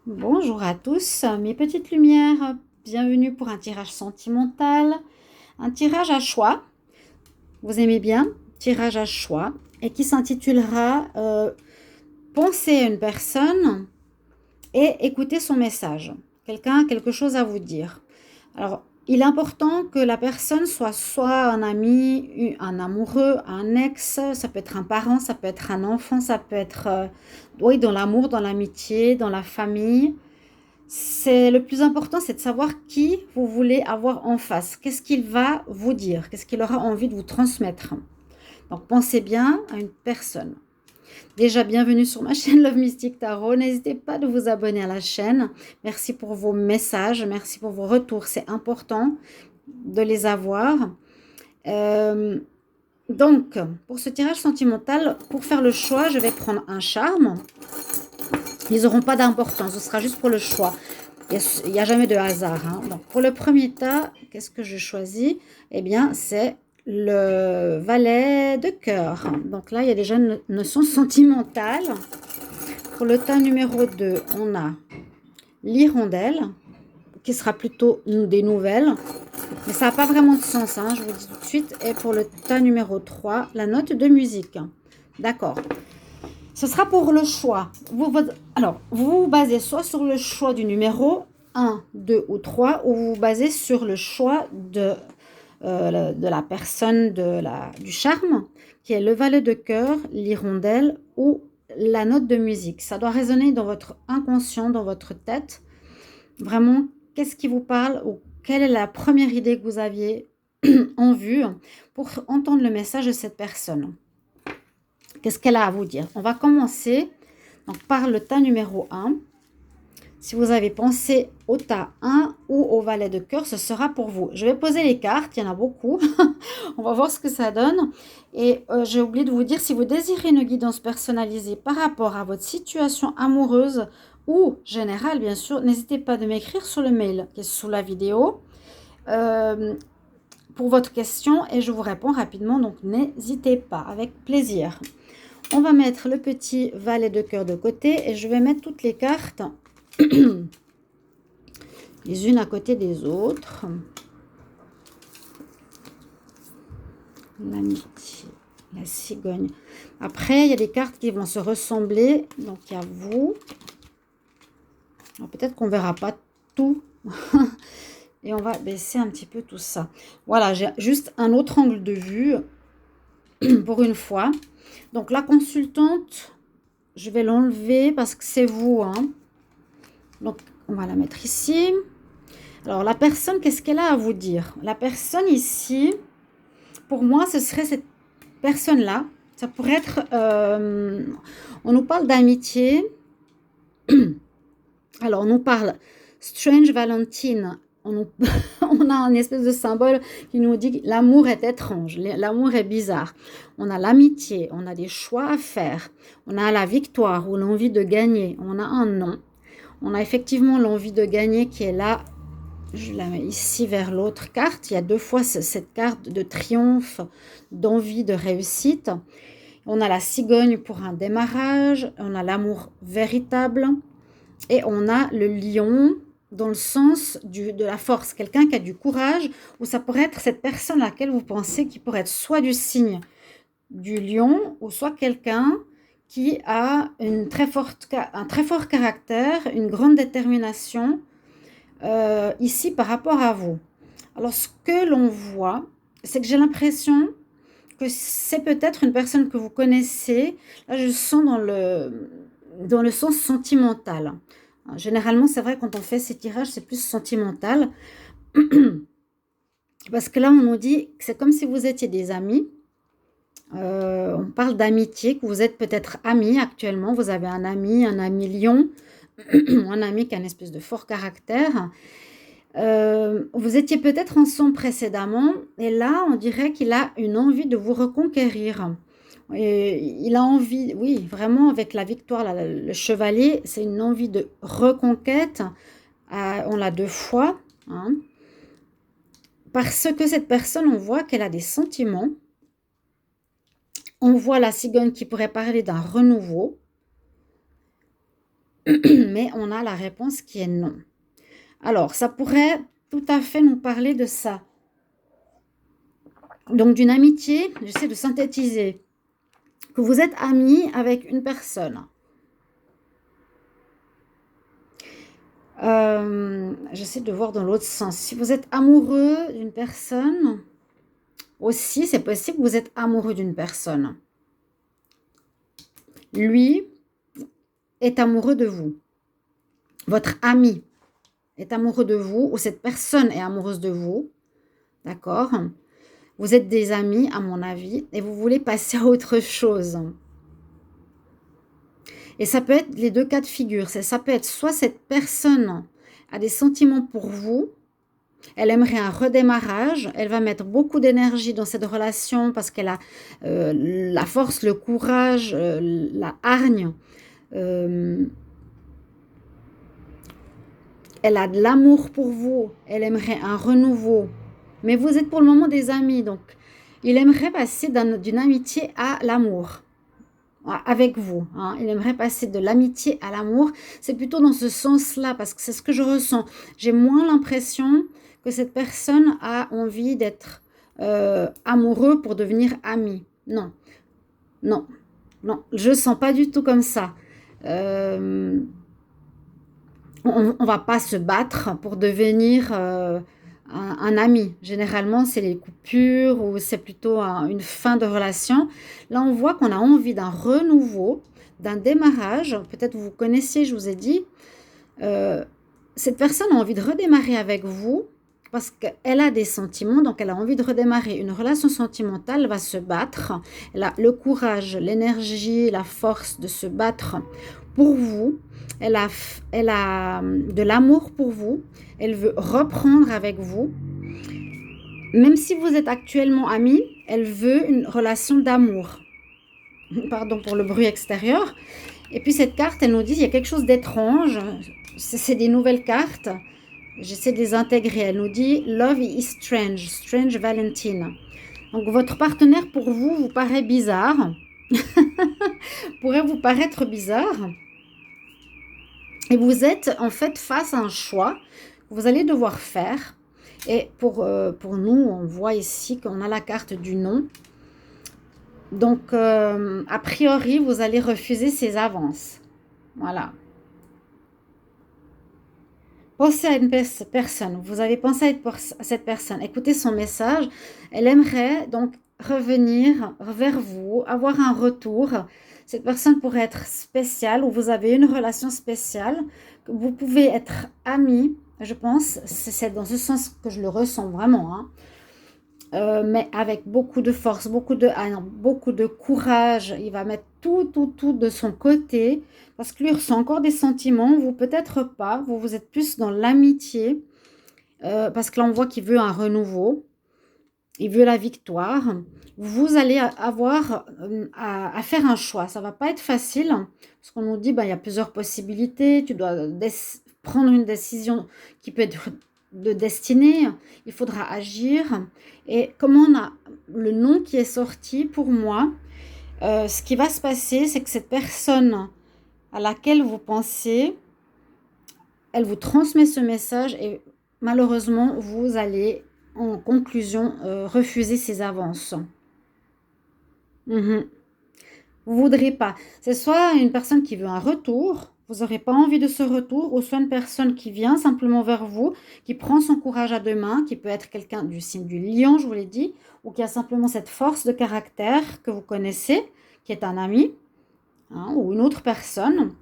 Bonjour à tous, mes petites lumières. Bienvenue pour un tirage sentimental, un tirage à choix. Vous aimez bien? Tirage à choix et qui s'intitulera Pensez à une personne et écoutez son message. Quelqu'un a quelque chose à vous dire. Alors, il est important que la personne soit un ami, un amoureux, un ex, ça peut être un parent, ça peut être un enfant, ça peut être oui, dans l'amour, dans l'amitié, dans la famille. C'est le plus important, c'est de savoir qui vous voulez avoir en face. Qu'est-ce qu'il va vous dire? Qu'est-ce qu'il aura envie de vous transmettre? Donc, pensez bien à une personne. Déjà, bienvenue sur ma chaîne Love Mystic Tarot. N'hésitez pas de vous abonner à la chaîne. Merci pour vos messages, merci pour vos retours. C'est important de les avoir. Euh, donc, pour ce tirage sentimental, pour faire le choix, je vais prendre un charme. Ils n'auront pas d'importance, ce sera juste pour le choix. Il n'y a jamais de hasard. Hein. Donc, pour le premier tas, qu'est-ce que je choisis? Eh bien, c'est le valet de cœur. Donc là, il y a déjà une notion sentimentale. Pour le tas numéro 2, on a l'hirondelle, qui sera plutôt des nouvelles. Mais ça n'a pas vraiment de sens, hein, je vous dis tout de suite. Et pour le tas numéro 3, la note de musique. D'accord. Ce sera pour le choix. Alors, vous vous basez soit sur le choix du numéro 1, 2 ou 3, ou vous vous basez sur le choix de la personne du charme, qui est le valet de cœur, l'hirondelle ou la note de musique. Ça doit résonner dans votre inconscient, dans votre tête. Vraiment, qu'est-ce qui vous parle ou quelle est la première idée que vous aviez en vue pour entendre le message de cette personne? Qu'est-ce qu'elle a à vous dire? On va commencer donc, par le tas numéro 1. Si vous avez pensé au tas 1 ou au valet de cœur, ce sera pour vous. Je vais poser les cartes, il y en a beaucoup. On va voir ce que ça donne. Et j'ai oublié de vous dire, si vous désirez une guidance personnalisée par rapport à votre situation amoureuse ou générale, bien sûr, n'hésitez pas de m'écrire sur le mail qui est sous la vidéo pour votre question et je vous réponds rapidement. Donc, n'hésitez pas, avec plaisir. On va mettre le petit valet de cœur de côté et je vais mettre toutes les cartes les unes à côté des autres. L'amitié, la cigogne. Après, il y a des cartes qui vont se ressembler. Donc, il y a vous. Peut-être qu'on ne verra pas tout. Et on va baisser un petit peu tout ça. Voilà, j'ai juste un autre angle de vue pour une fois. Donc, la consultante, je vais l'enlever parce que c'est vous. Hein. Donc, on va la mettre ici. Alors, la personne, qu'est-ce qu'elle a à vous dire? La personne ici, pour moi, ce serait cette personne-là. Ça pourrait être... on nous parle d'amitié. Alors, on nous parle Strange Valentine. On a un espèce de symbole qui nous dit que l'amour est étrange, l'amour est bizarre. On a l'amitié, on a des choix à faire. On a la victoire ou l'envie de gagner. On a un non. On a effectivement l'envie de gagner qui est là. Je la mets ici vers l'autre carte. Il y a deux fois cette carte de triomphe, d'envie, de réussite. On a la cigogne pour un démarrage. On a l'amour véritable. Et on a le lion dans le sens de la force. Quelqu'un qui a du courage. Ou ça pourrait être cette personne à laquelle vous pensez qui pourrait être soit du signe du lion ou soit quelqu'un qui a un très fort caractère, une grande détermination ici par rapport à vous. Alors, ce que l'on voit, c'est que j'ai l'impression que c'est peut-être une personne que vous connaissez. Là, je sens dans le sens sentimental. Généralement, c'est vrai, quand on fait ces tirages, c'est plus sentimental. Parce que là, on nous dit que c'est comme si vous étiez des amis. On parle d'amitié, que vous êtes peut-être amis actuellement. Vous avez un ami lion, un ami qui a une espèce de fort caractère. Vous étiez peut-être ensemble précédemment et là, on dirait qu'il a une envie de vous reconquérir. Et il a envie, oui, vraiment avec la victoire, le chevalier, c'est une envie de reconquête. On l'a deux fois. Hein, parce que cette personne, on voit qu'elle a des sentiments. On voit la cigogne qui pourrait parler d'un renouveau. mais on a la réponse qui est non. Alors, ça pourrait tout à fait nous parler de ça. Donc, d'une amitié, j'essaie de synthétiser, que vous êtes amis avec une personne. J'essaie de voir dans l'autre sens. Si vous êtes amoureux d'une personne, aussi, c'est possible que vous êtes amoureux d'une personne. Lui est amoureux de vous. Votre ami est amoureux de vous ou cette personne est amoureuse de vous. D'accord? Vous êtes des amis, à mon avis, et vous voulez passer à autre chose. Et ça peut être les deux cas de figure. Ça peut être soit cette personne a des sentiments pour vous, elle aimerait un redémarrage, elle va mettre beaucoup d'énergie dans cette relation parce qu'elle a la force, le courage, la hargne. Elle a de l'amour pour vous, elle aimerait un renouveau. Mais vous êtes pour le moment des amis, donc il aimerait passer d'une amitié à l'amour avec vous. Hein. Il aimerait passer de l'amitié à l'amour. C'est plutôt dans ce sens-là, parce que c'est ce que je ressens. J'ai moins l'impression que cette personne a envie d'être amoureux pour devenir ami. Non, non, non. Je ne sens pas du tout comme ça. On ne va pas se battre pour devenir un ami. Généralement, c'est les coupures ou c'est plutôt une fin de relation. Là, on voit qu'on a envie d'un renouveau, d'un démarrage. Peut-être vous connaissiez, je vous ai dit. Cette personne a envie de redémarrer avec vous parce qu'elle a des sentiments, donc elle a envie de redémarrer une relation sentimentale, elle va se battre. Elle a le courage, l'énergie, la force de se battre pour vous. Elle a de l'amour pour vous. Elle veut reprendre avec vous. Même si vous êtes actuellement amis, elle veut une relation d'amour. Pardon pour le bruit extérieur. Et puis cette carte, elle nous dit qu'il y a quelque chose d'étrange. C'est des nouvelles cartes. J'essaie de les intégrer. Elle nous dit « Love is strange »,« Strange Valentine ». Donc votre partenaire pour vous paraît bizarre. Pourrait vous paraître bizarre. Et vous êtes en fait face à un choix que vous allez devoir faire. Et pour nous, on voit ici qu'on a la carte du non. Donc, a priori, vous allez refuser ces avances. Voilà. Pensez à une personne. Vous avez pensé à cette personne. Écoutez son message. Elle aimerait donc revenir vers vous, avoir un retour. Cette personne pourrait être spéciale ou vous avez une relation spéciale. Vous pouvez être amis, je pense. C'est dans ce sens que je le ressens vraiment. Hein. Mais avec beaucoup de force, beaucoup de courage. Il va mettre tout de son côté parce que lui ressent encore des sentiments. Vous peut-être pas. Vous êtes plus dans l'amitié parce que là on voit qu'il veut un renouveau. Il veut la victoire. Vous allez avoir à faire un choix. Ça ne va pas être facile parce qu'on nous dit il y a plusieurs possibilités. Tu dois prendre une décision qui peut être de destinée. Il faudra agir. Et comme on a le nom qui est sorti pour moi, ce qui va se passer, c'est que cette personne à laquelle vous pensez, elle vous transmet ce message et malheureusement, vous allez en conclusion, refuser ces avances. Vous ne voudrez pas. C'est soit une personne qui veut un retour, vous n'aurez pas envie de ce retour, ou soit une personne qui vient simplement vers vous, qui prend son courage à deux mains, qui peut être quelqu'un du signe du lion, je vous l'ai dit, ou qui a simplement cette force de caractère que vous connaissez, qui est un ami, hein, ou une autre personne.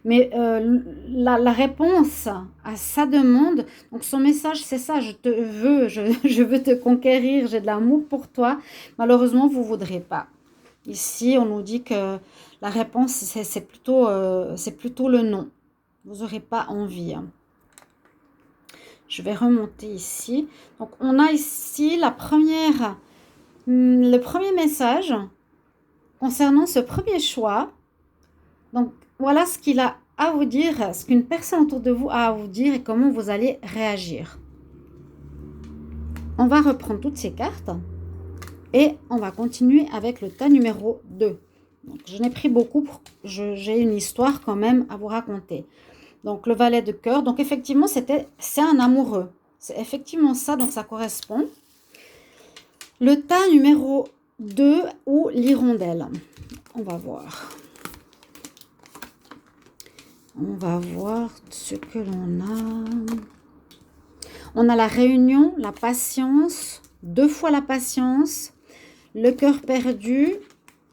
Mais la réponse à sa demande, donc son message c'est ça, je te veux, je veux te conquérir, j'ai de l'amour pour toi. Malheureusement, vous ne voudrez pas. Ici, on nous dit que la réponse c'est plutôt le non. Vous n'aurez pas envie. Je vais remonter ici. Donc, on a ici le premier message concernant ce premier choix. Donc, voilà ce qu'il a à vous dire, ce qu'une personne autour de vous a à vous dire et comment vous allez réagir. On va reprendre toutes ces cartes et on va continuer avec le tas numéro 2. Donc, je n'ai pris beaucoup, j'ai une histoire quand même à vous raconter. Donc, le valet de cœur. Donc, effectivement, c'est un amoureux. C'est effectivement ça, donc ça correspond. Le tas numéro 2 ou l'hirondelle. On va voir. On va voir ce que l'on a. On a la réunion, la patience, 2 fois la patience, le cœur perdu,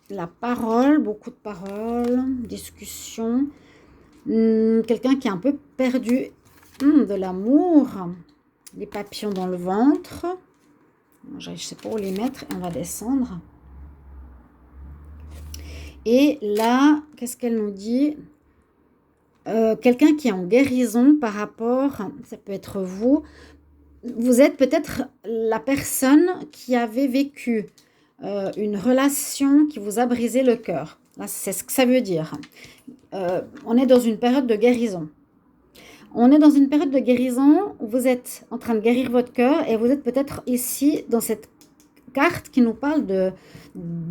la parole, beaucoup de paroles, discussion. Quelqu'un qui est un peu perdu de l'amour, les papillons dans le ventre. Je ne sais pas où les mettre, on va descendre. Et là, qu'est-ce qu'elle nous dit? Quelqu'un qui est en guérison par rapport, ça peut être vous. Vous êtes peut-être la personne qui avait vécu une relation qui vous a brisé le cœur. Là, c'est ce que ça veut dire. On est dans une période de guérison. On est dans une période de guérison où vous êtes en train de guérir votre cœur et vous êtes peut-être ici dans cette carte qui nous parle de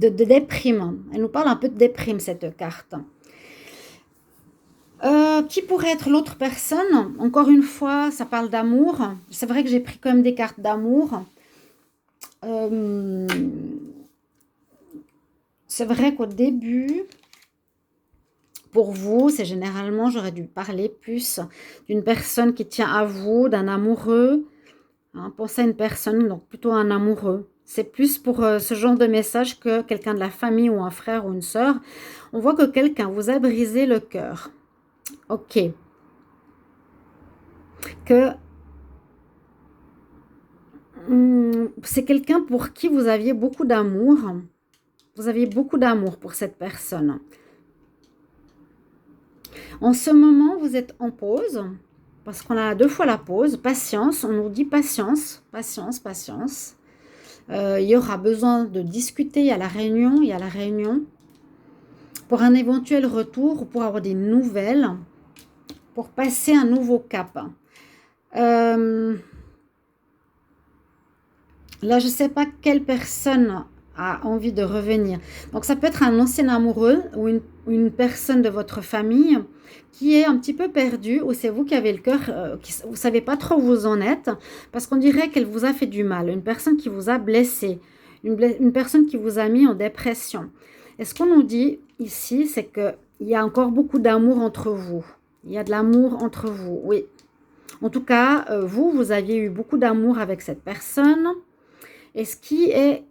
déprime. Elle nous parle un peu de déprime, cette carte. Qui pourrait être l'autre personne? Encore une fois, ça parle d'amour. C'est vrai que j'ai pris quand même des cartes d'amour. C'est vrai qu'au début, pour vous, c'est généralement, j'aurais dû parler plus d'une personne qui tient à vous, d'un amoureux. Hein, pensez à une personne, donc plutôt un amoureux. C'est plus pour ce genre de message que quelqu'un de la famille ou un frère ou une sœur. On voit que quelqu'un vous a brisé le cœur. Ok. Que c'est quelqu'un pour qui vous aviez beaucoup d'amour. Vous aviez beaucoup d'amour pour cette personne. En ce moment, vous êtes en pause, parce qu'on a 2 fois la pause. Patience, on nous dit patience, patience, patience. Il y aura besoin de discuter, il y a la réunion, pour un éventuel retour ou pour avoir des nouvelles, pour passer un nouveau cap. Là, je ne sais pas quelle personne a envie de revenir. Donc, ça peut être un ancien amoureux ou une personne de votre famille qui est un petit peu perdue, ou c'est vous qui avez le cœur, vous ne savez pas trop où vous en êtes, parce qu'on dirait qu'elle vous a fait du mal, une personne qui vous a blessé, une personne qui vous a mis en dépression. Et ce qu'on nous dit ici, c'est qu'il y a encore beaucoup d'amour entre vous. Il y a de l'amour entre vous, oui. En tout cas, vous aviez eu beaucoup d'amour avec cette personne. Et ce qui est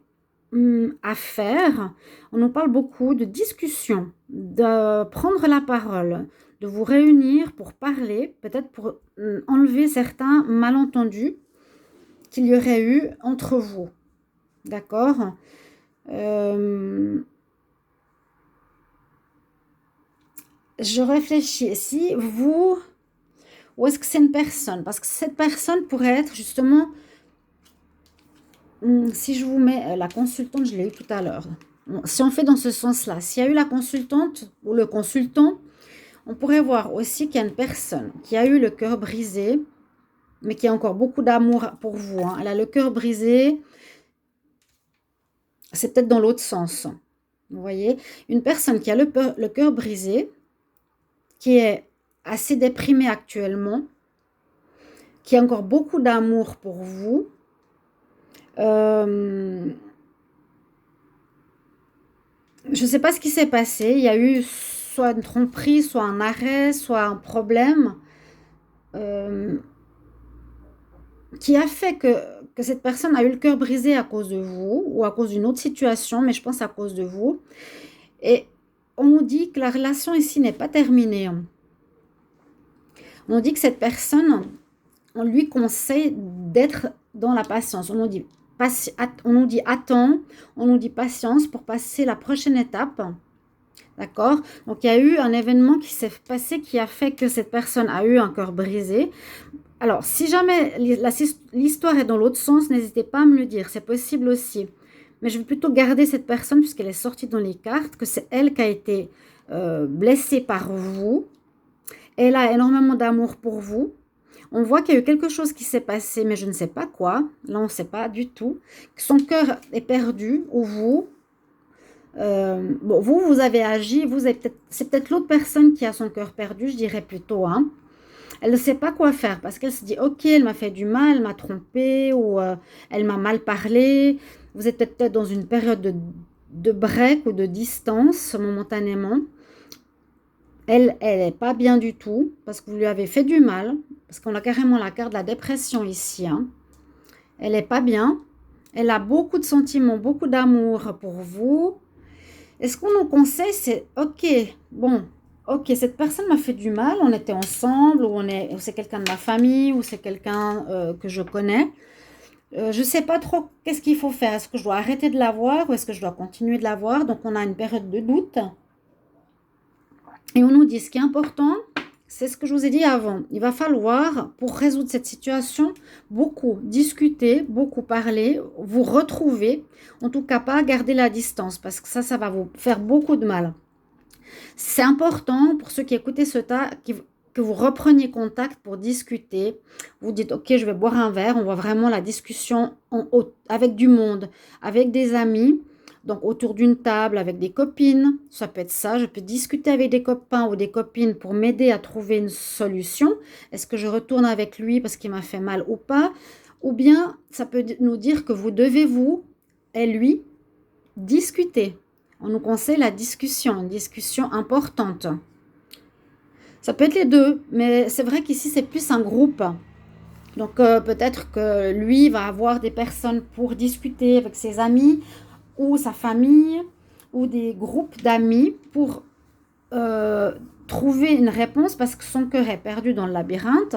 à faire, on nous parle beaucoup de discussion, de prendre la parole, de vous réunir pour parler, peut-être pour enlever certains malentendus qu'il y aurait eu entre vous. D'accord? Je réfléchis. Si vous... Ou est-ce que c'est une personne? Parce que cette personne pourrait être justement... Si je vous mets la consultante, je l'ai eu tout à l'heure. Si on fait dans ce sens-là, s'il y a eu la consultante ou le consultant, on pourrait voir aussi qu'il y a une personne qui a eu le cœur brisé, mais qui a encore beaucoup d'amour pour vous. Hein. Elle a le cœur brisé, c'est peut-être dans l'autre sens. Vous voyez, une personne qui a le cœur brisé, qui est assez déprimée actuellement, qui a encore beaucoup d'amour pour vous. Je ne sais pas ce qui s'est passé. Il y a eu soit une tromperie, soit un arrêt, soit un problème qui a fait que cette personne a eu le cœur brisé à cause de vous ou à cause d'une autre situation, mais je pense à cause de vous. Et on nous dit que la relation ici n'est pas terminée. On dit que cette personne, on lui conseille d'être dans la patience. On nous dit attends, on nous dit patience pour passer la prochaine étape. D'accord? Donc, il y a eu un événement qui s'est passé qui a fait que cette personne a eu un cœur brisé. Alors, si jamais l'histoire est dans l'autre sens, n'hésitez pas à me le dire. C'est possible aussi. Mais je vais plutôt garder cette personne puisqu'elle est sortie dans les cartes, que c'est elle qui a été blessée par vous. Elle a énormément d'amour pour vous. On voit qu'il y a eu quelque chose qui s'est passé, mais je ne sais pas quoi. Là, on ne sait pas du tout. Son cœur est perdu, ou vous. Bon, vous avez agi, c'est peut-être l'autre personne qui a son cœur perdu, je dirais plutôt, hein. Elle ne sait pas quoi faire parce qu'elle se dit, ok, elle m'a fait du mal, elle m'a trompé ou elle m'a mal parlé. Vous êtes peut-être dans une période de break ou de distance momentanément. Elle n'est pas bien du tout parce que vous lui avez fait du mal, parce qu'on a carrément la carte de la dépression ici, hein. Elle n'est pas bien. Elle a beaucoup de sentiments, beaucoup d'amour pour vous. Et ce qu'on nous conseille, c'est ok, bon, ok, cette personne m'a fait du mal, on était ensemble, ou c'est quelqu'un de ma famille, ou c'est quelqu'un que je connais. Je ne sais pas trop qu'est-ce qu'il faut faire. Est-ce que je dois arrêter de la voir ou est-ce que je dois continuer de la voir? Donc on a une période de doute. Et on nous dit ce qui est important, c'est ce que je vous ai dit avant. Il va falloir, pour résoudre cette situation, beaucoup discuter, beaucoup parler, vous retrouver. En tout cas, pas garder la distance parce que ça va vous faire beaucoup de mal. C'est important pour ceux qui écoutaient ce tas que vous repreniez contact pour discuter. Vous dites, ok, je vais boire un verre. On voit vraiment la discussion avec du monde, avec des amis. Donc autour d'une table avec des copines, ça peut être ça. Je peux discuter avec des copains ou des copines pour m'aider à trouver une solution. Est-ce que je retourne avec lui parce qu'il m'a fait mal ou pas? Ou bien ça peut nous dire que vous devez, vous et lui, discuter. On nous conseille la discussion, une discussion importante. Ça peut être les deux, mais c'est vrai qu'ici c'est plus un groupe. Donc peut-être que lui va avoir des personnes pour discuter avec ses amis ou sa famille ou des groupes d'amis pour trouver une réponse parce que son cœur est perdu dans le labyrinthe.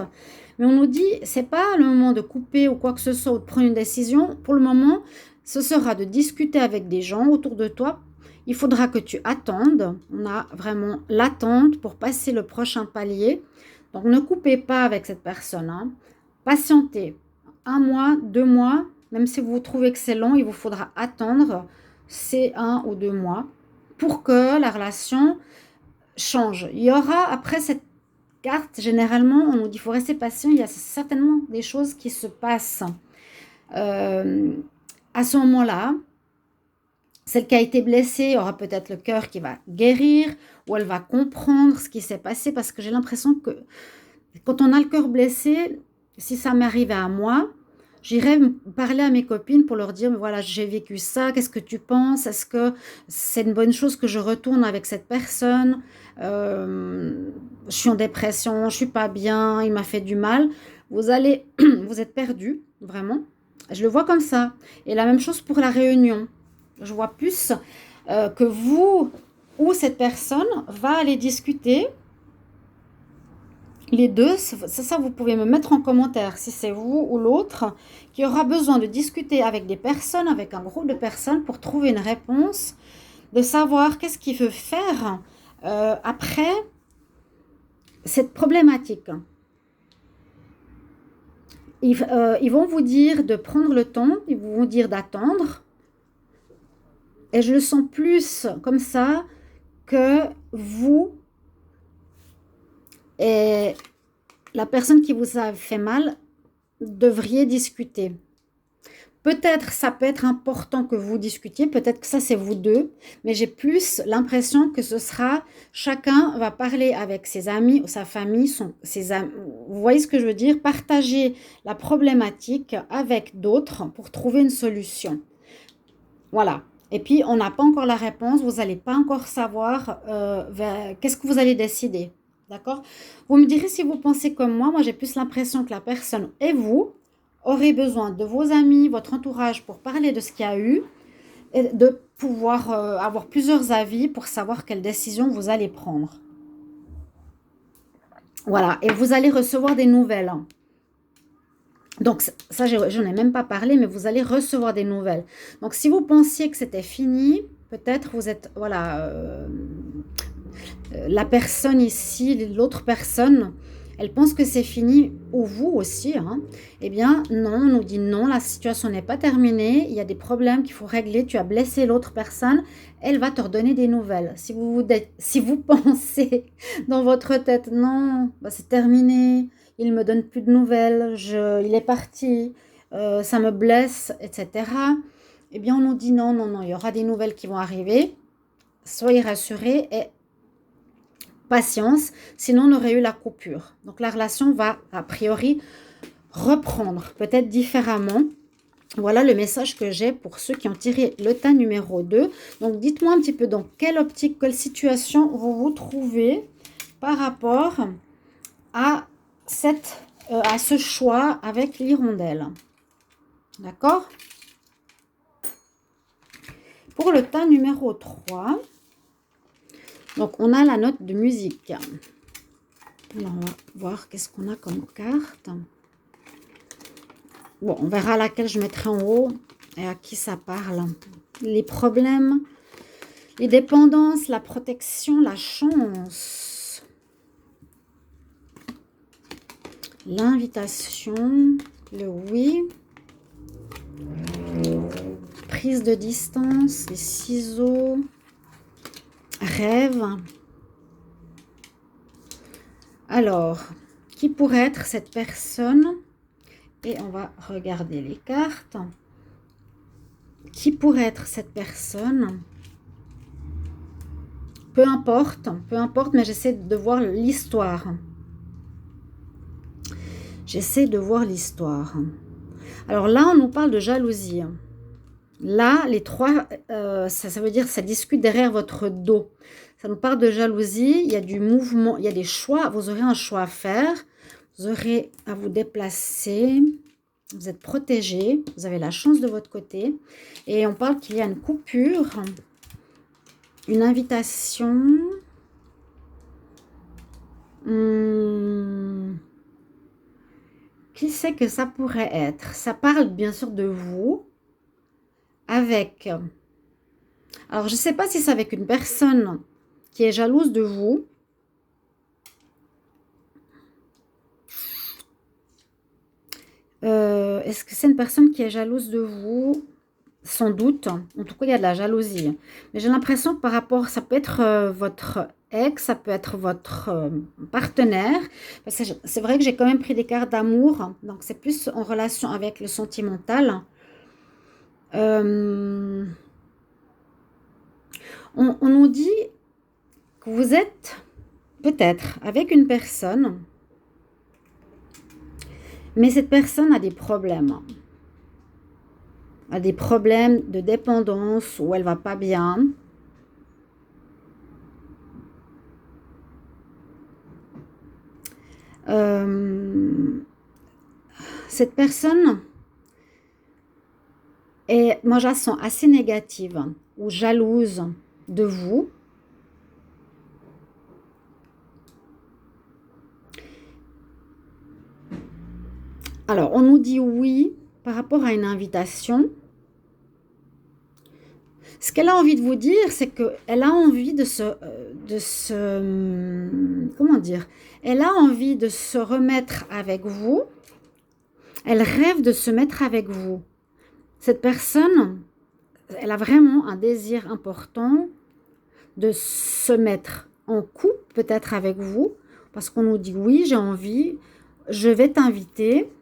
Mais on nous dit, c'est pas le moment de couper ou quoi que ce soit ou de prendre une décision. Pour le moment, ce sera de discuter avec des gens autour de toi. Il faudra que tu attendes. On a vraiment l'attente pour passer le prochain palier. Donc ne coupez pas avec cette personne, hein. Patientez 1 mois, 2 mois, même si vous trouvez que c'est long, il vous faudra attendre ces 1 ou 2 mois pour que la relation change. Il y aura après cette carte, généralement, on nous dit qu'il faut rester patient. Il y a certainement des choses qui se passent à ce moment-là. Celle qui a été blessée aura peut-être le cœur qui va guérir ou elle va comprendre ce qui s'est passé parce que j'ai l'impression que quand on a le cœur blessé, si ça m'arrivait à moi, j'irais parler à mes copines pour leur dire, voilà, j'ai vécu ça, qu'est-ce que tu penses? Est-ce que c'est une bonne chose que je retourne avec cette personne? Je suis en dépression, je ne suis pas bien, il m'a fait du mal. Vous êtes perdu, vraiment. Je le vois comme ça. Et la même chose pour la réunion. Je vois plus que vous ou cette personne va aller discuter. Les deux, ça, vous pouvez me mettre en commentaire si c'est vous ou l'autre qui aura besoin de discuter avec des personnes, avec un groupe de personnes pour trouver une réponse, de savoir qu'est-ce qu'il veut faire après cette problématique. Ils vont vous dire de prendre le temps, ils vont vous dire d'attendre. Et je le sens plus comme ça que vous et la personne qui vous a fait mal devriez discuter. Peut-être ça peut être important que vous discutiez, peut-être que ça c'est vous deux, mais j'ai plus l'impression que ce sera chacun va parler avec ses amis ou sa famille, ses amis. Vous voyez ce que je veux dire? Partager la problématique avec d'autres pour trouver une solution. Voilà. Et puis, on n'a pas encore la réponse, vous n'allez pas encore savoir qu'est-ce que vous allez décider. D'accord? Vous me direz si vous pensez comme moi j'ai plus l'impression que la personne et vous aurez besoin de vos amis, votre entourage pour parler de ce qu'il y a eu et de pouvoir avoir plusieurs avis pour savoir quelle décision vous allez prendre. Voilà, et vous allez recevoir des nouvelles. Donc ça, je n'en ai même pas parlé, mais vous allez recevoir des nouvelles. Donc si vous pensiez que c'était fini, peut-être vous êtes, voilà, la personne ici, l'autre personne, elle pense que c'est fini, ou vous aussi, hein. Eh bien non, on nous dit non, la situation n'est pas terminée, il y a des problèmes qu'il faut régler, tu as blessé l'autre personne, elle va te redonner des nouvelles. Si vous pensez dans votre tête, non, bah c'est terminé, il ne me donne plus de nouvelles, il est parti, ça me blesse, etc. Eh bien, on nous dit non, non, non, il y aura des nouvelles qui vont arriver. soyez rassurés et patience, sinon on aurait eu la coupure. Donc la relation va a priori reprendre, peut-être différemment. Voilà le message que j'ai pour ceux qui ont tiré le tas numéro 2. Donc dites-moi un petit peu dans quelle optique, quelle situation vous vous trouvez par rapport à, à ce choix avec l'hirondelle. D'accord? Pour le tas numéro 3, donc on a la note de musique. Alors on va voir qu'est-ce qu'on a comme carte. Bon, on verra laquelle je mettrai en haut et à qui ça parle. Les problèmes, les dépendances, la protection, la chance. L'invitation, le oui. Prise de distance, les ciseaux. Rêve. Alors, qui pourrait être cette personne? Et on va regarder les cartes. Qui pourrait être cette personne? Peu importe, mais j'essaie de voir l'histoire. J'essaie de voir l'histoire. Alors là, on nous parle de jalousie. Là, les trois, ça veut dire que ça discute derrière votre dos. Ça nous parle de jalousie, il y a du mouvement, il y a des choix. Vous aurez un choix à faire. Vous aurez à vous déplacer. Vous êtes protégé. Vous avez la chance de votre côté. Et on parle qu'il y a une coupure. Une invitation. Qui c'est que ça pourrait être? Ça parle bien sûr de vous. Avec... Alors, je ne sais pas si c'est avec une personne qui est jalouse de vous. Est-ce que c'est une personne qui est jalouse de vous? Sans doute. En tout cas, il y a de la jalousie. Mais j'ai l'impression que par rapport, ça peut être votre ex, ça peut être votre partenaire. Parce que c'est vrai que j'ai quand même pris des cartes d'amour. Donc, c'est plus en relation avec le sentimental. On nous dit que vous êtes peut-être avec une personne, mais cette personne a des problèmes. A des problèmes de dépendance ou elle va pas bien. Cette personne est, moi je la sens assez négative ou jalouse de vous. Alors, on nous dit oui par rapport à une invitation. Ce qu'elle a envie de vous dire, c'est qu'elle a envie de comment dire, elle a envie de se remettre avec vous. Elle rêve de se mettre avec vous. Cette personne, elle a vraiment un désir important de se mettre en couple, peut-être avec vous, parce qu'on nous dit oui, j'ai envie, je vais t'inviter.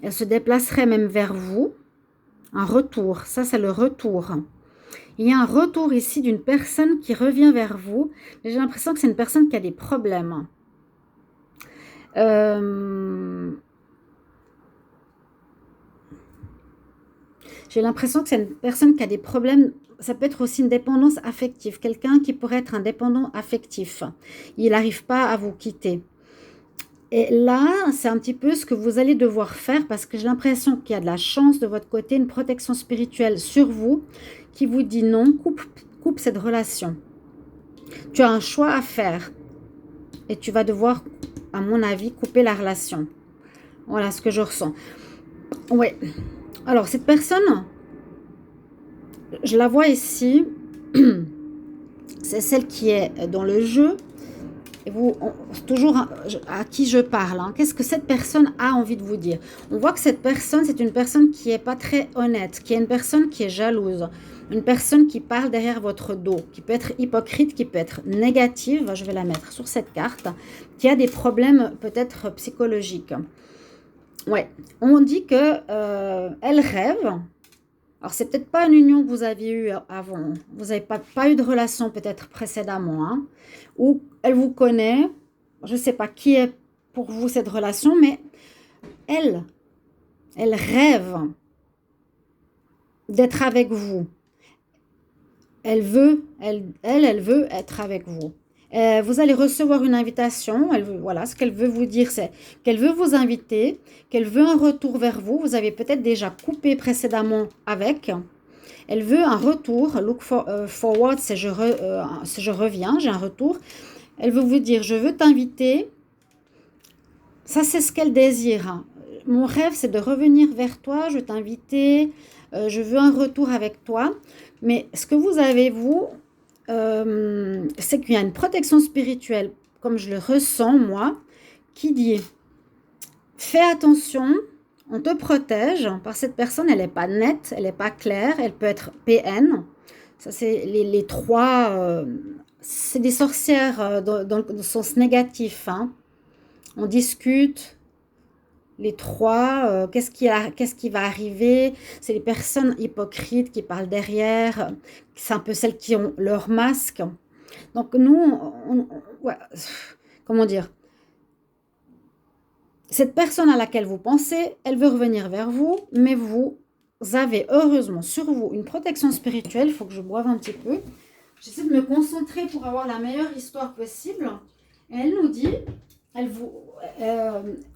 Elle se déplacerait même vers vous. Un retour, ça c'est le retour. Il y a un retour ici d'une personne qui revient vers vous. J'ai l'impression que c'est une personne qui a des problèmes. J'ai l'impression que c'est une personne qui a des problèmes. Ça peut être aussi une dépendance affective. Quelqu'un qui pourrait être un dépendant affectif. Il n'arrive pas à vous quitter. Et là, c'est un petit peu ce que vous allez devoir faire parce que j'ai l'impression qu'il y a de la chance de votre côté, une protection spirituelle sur vous qui vous dit non, coupe cette relation. Tu as un choix à faire et tu vas devoir, à mon avis, couper la relation. Voilà ce que je ressens. Oui. Alors, cette personne, je la vois ici, c'est celle qui est dans le jeu. Et vous, toujours à qui je parle, hein. Qu'est-ce que cette personne a envie de vous dire? On voit que cette personne, c'est une personne qui n'est pas très honnête, qui est une personne qui est jalouse, une personne qui parle derrière votre dos, qui peut être hypocrite, qui peut être négative, je vais la mettre sur cette carte, qui a des problèmes peut-être psychologiques. Ouais, on dit que elle rêve. Alors, c'est peut-être pas une union que vous aviez eue avant. Vous n'avez pas eu de relation peut-être précédemment, hein, ou elle vous connaît. Je ne sais pas qui est pour vous cette relation, mais elle, elle rêve d'être avec vous. Elle veut être avec vous. Vous allez recevoir une invitation. Voilà, ce qu'elle veut vous dire, c'est qu'elle veut vous inviter, qu'elle veut un retour vers vous. Vous avez peut-être déjà coupé précédemment avec. Elle veut un retour. Forward, c'est je reviens, j'ai un retour. Elle veut vous dire, je veux t'inviter. Ça, c'est ce qu'elle désire. Mon rêve, c'est de revenir vers toi. Je veux t'inviter. Je veux un retour avec toi. Mais ce que vous avez, vous, c'est qu'il y a une protection spirituelle, comme je le ressens, moi, qui dit, fais attention, on te protège, par cette personne, elle n'est pas nette, elle n'est pas claire, elle peut être PN. Ça, c'est les trois, c'est des sorcières dans le sens négatif, hein. On discute, les trois, qu'est-ce qui va arriver? C'est les personnes hypocrites qui parlent derrière, c'est un peu celles qui ont leur masque. Donc nous, ouais, comment dire? Cette personne à laquelle vous pensez, elle veut revenir vers vous, mais vous avez heureusement sur vous une protection spirituelle. Il faut que je boive un petit peu. J'essaie de me concentrer pour avoir la meilleure histoire possible. Et elle nous dit,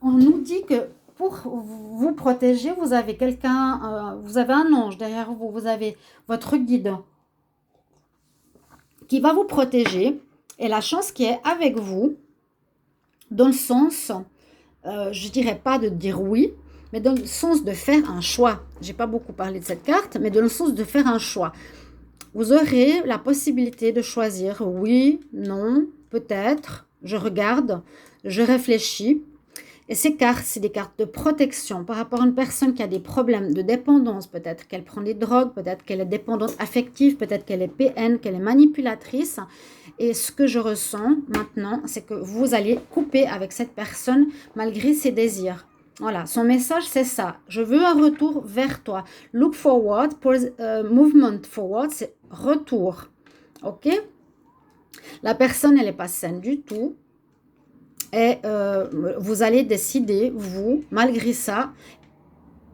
on nous dit que pour vous protéger, vous avez quelqu'un, vous avez un ange derrière vous, vous avez votre guide qui va vous protéger et la chance qui est avec vous, dans le sens, je dirais pas de dire oui, mais dans le sens de faire un choix. J'ai pas beaucoup parlé de cette carte, mais dans le sens de faire un choix. Vous aurez la possibilité de choisir oui, non, peut-être, je regarde, je réfléchis. Et ces cartes, c'est des cartes de protection par rapport à une personne qui a des problèmes de dépendance. Peut-être qu'elle prend des drogues, peut-être qu'elle est dépendante affective, peut-être qu'elle est PN, qu'elle est manipulatrice. Et ce que je ressens maintenant, c'est que vous allez couper avec cette personne malgré ses désirs. Voilà, son message, c'est ça. Je veux un retour vers toi. Look forward, movement forward, c'est retour. Ok? La personne, elle n'est pas saine du tout. Et vous allez décider, vous, malgré ça,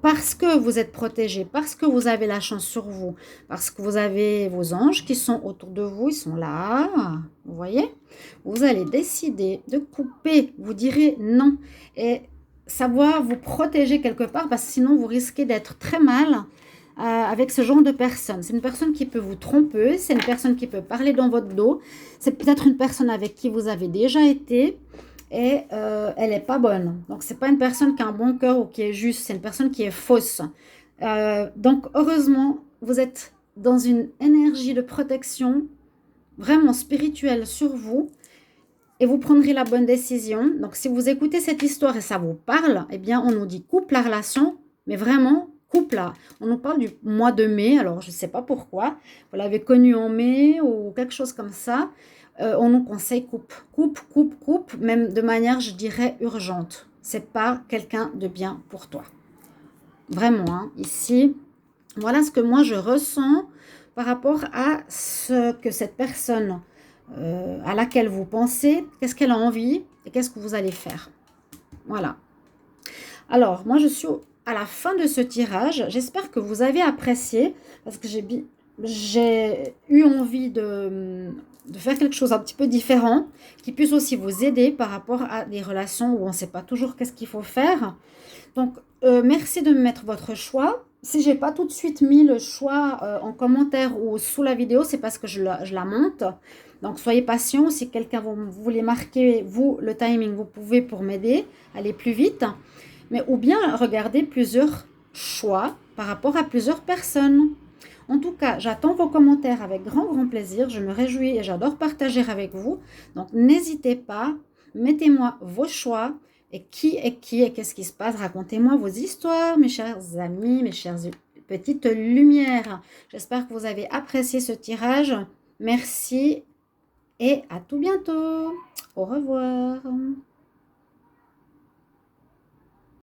parce que vous êtes protégé, parce que vous avez la chance sur vous, parce que vous avez vos anges qui sont autour de vous, ils sont là, vous voyez, vous allez décider de couper, vous direz non. Et ça va vous protéger quelque part, parce que sinon vous risquez d'être très mal avec ce genre de personne. C'est une personne qui peut vous tromper, c'est une personne qui peut parler dans votre dos, c'est peut-être une personne avec qui vous avez déjà été, et elle n'est pas bonne. Donc, ce n'est pas une personne qui a un bon cœur ou qui est juste, c'est une personne qui est fausse. Donc, heureusement, vous êtes dans une énergie de protection vraiment spirituelle sur vous et vous prendrez la bonne décision. Donc, si vous écoutez cette histoire et ça vous parle, eh bien, on nous dit coupe la relation, mais vraiment coupe-la. On nous parle du mois de mai, alors je ne sais pas pourquoi. Vous l'avez connu en mai ou quelque chose comme ça. On nous conseille coupe, même de manière, je dirais, urgente. C'est pas quelqu'un de bien pour toi. Vraiment, hein, ici, voilà ce que moi je ressens par rapport à ce que cette personne à laquelle vous pensez, qu'est-ce qu'elle a envie et qu'est-ce que vous allez faire. Voilà. Alors, moi je suis à la fin de ce tirage. J'espère que vous avez apprécié parce que j'ai eu envie de faire quelque chose un petit peu différent, qui puisse aussi vous aider par rapport à des relations où on ne sait pas toujours qu'est-ce qu'il faut faire. Donc, merci de me mettre votre choix. Si je n'ai pas tout de suite mis le choix en commentaire ou sous la vidéo, c'est parce que je la monte. Donc, soyez patient. Si quelqu'un vous voulez marquer, vous, le timing, vous pouvez pour m'aider, aller plus vite. Mais ou bien regarder plusieurs choix par rapport à plusieurs personnes. En tout cas, j'attends vos commentaires avec grand plaisir. Je me réjouis et j'adore partager avec vous. Donc, n'hésitez pas. Mettez-moi vos choix. Et qui est qui et qu'est-ce qui se passe? Racontez-moi vos histoires, mes chers amis, mes chères petites lumières. J'espère que vous avez apprécié ce tirage. Merci et à tout bientôt. Au revoir.